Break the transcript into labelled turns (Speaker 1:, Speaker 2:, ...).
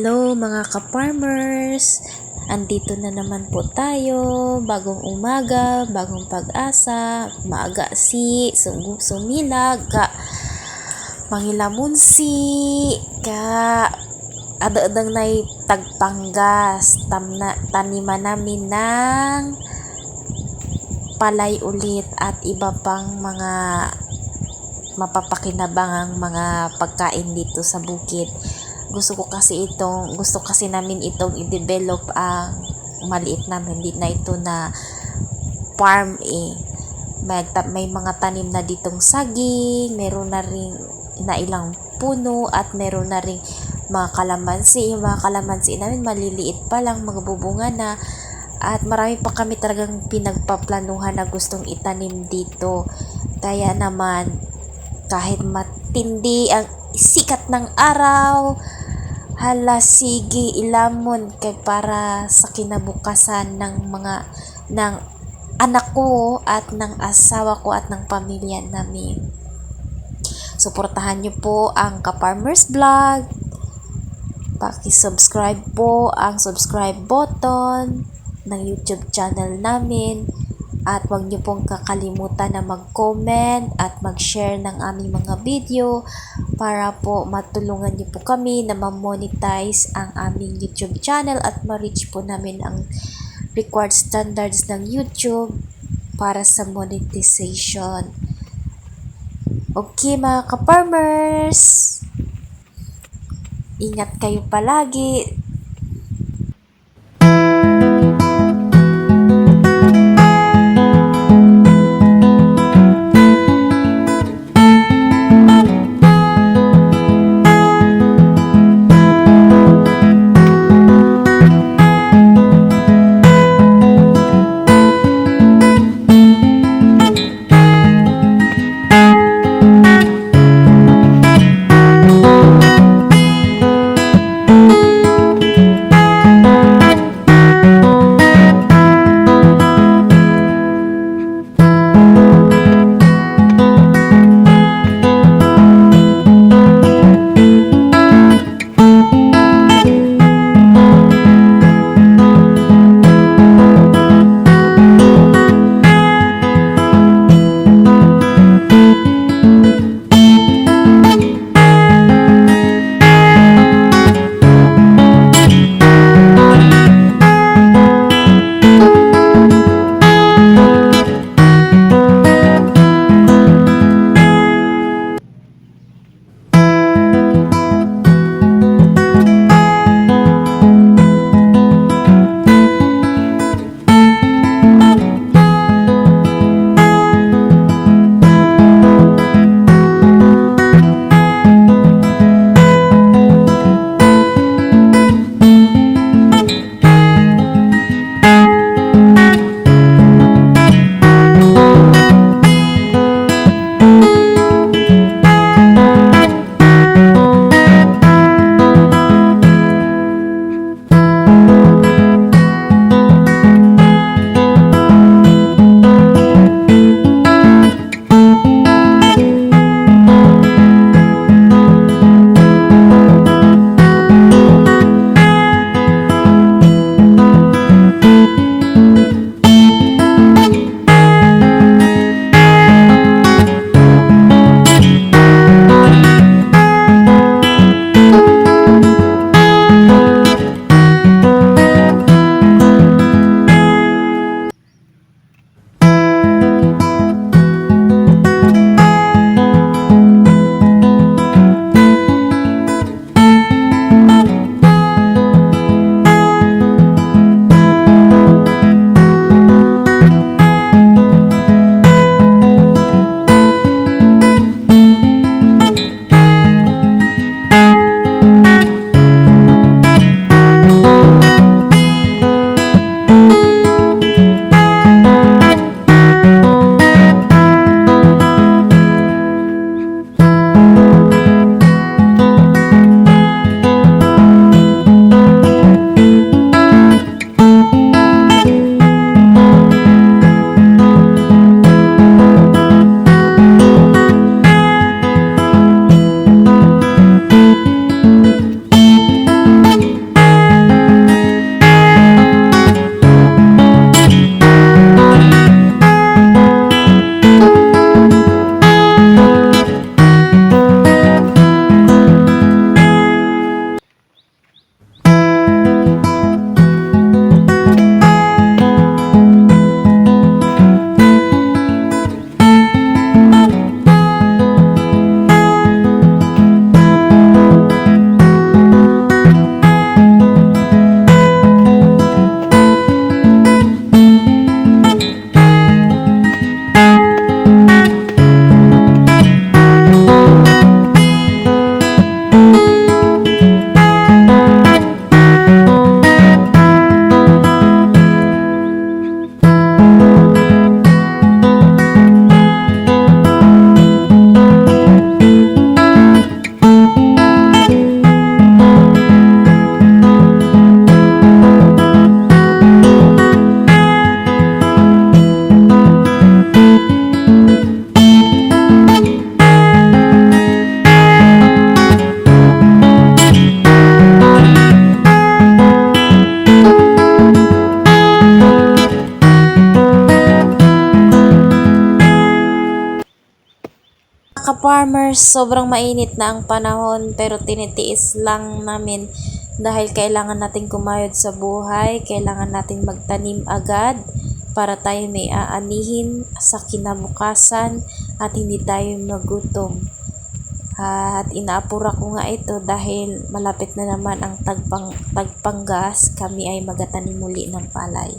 Speaker 1: Hello mga ka-farmers! Andito na naman po tayo, bagong umaga, bagong pag-asa, maaga si sumilag, ka mangilamunsi, ka ada-adang na tagpanggas, taniman namin ng palay ulit at iba pang mga mapapakinabangang mga pagkain dito sa bukid. Gusto kasi namin itong i-develop ang maliit namin, hindi na ito na farm may mga tanim na ditong saging, meron na rin na ilang puno at meron na rin mga kalamansi. Yung mga kalamansi namin maliliit pa lang, magbubunga na, at marami pa kami talagang pinagpaplanuhan na gustong itanim dito. Kaya naman kahit matindi ang sikat ng araw, hala sige ilamon kay para sa kinabukasan ng anak ko at ng asawa ko at ng pamilya namin. Suportahan niyo po ang Ka-Farmers Vlog. Paki-subscribe po ang subscribe button ng YouTube channel namin. At huwag niyo pong kakalimutan na mag-comment at mag-share ng aming mga video para po matulungan niyo po kami na ma-monetize ang aming YouTube channel at ma-reach po namin ang required standards ng YouTube para sa monetization. Okay mga ka-farmers, ingat kayo palagi. farmers, sobrang mainit na ang panahon pero tinitiis lang namin dahil kailangan nating kumayod sa buhay, kailangan nating magtanim agad para tayo may aanihin sa kinabukasan at hindi tayo magutom. At inaapura ko nga ito dahil malapit na naman ang tagpanggas, kami ay magatanim muli ng palay.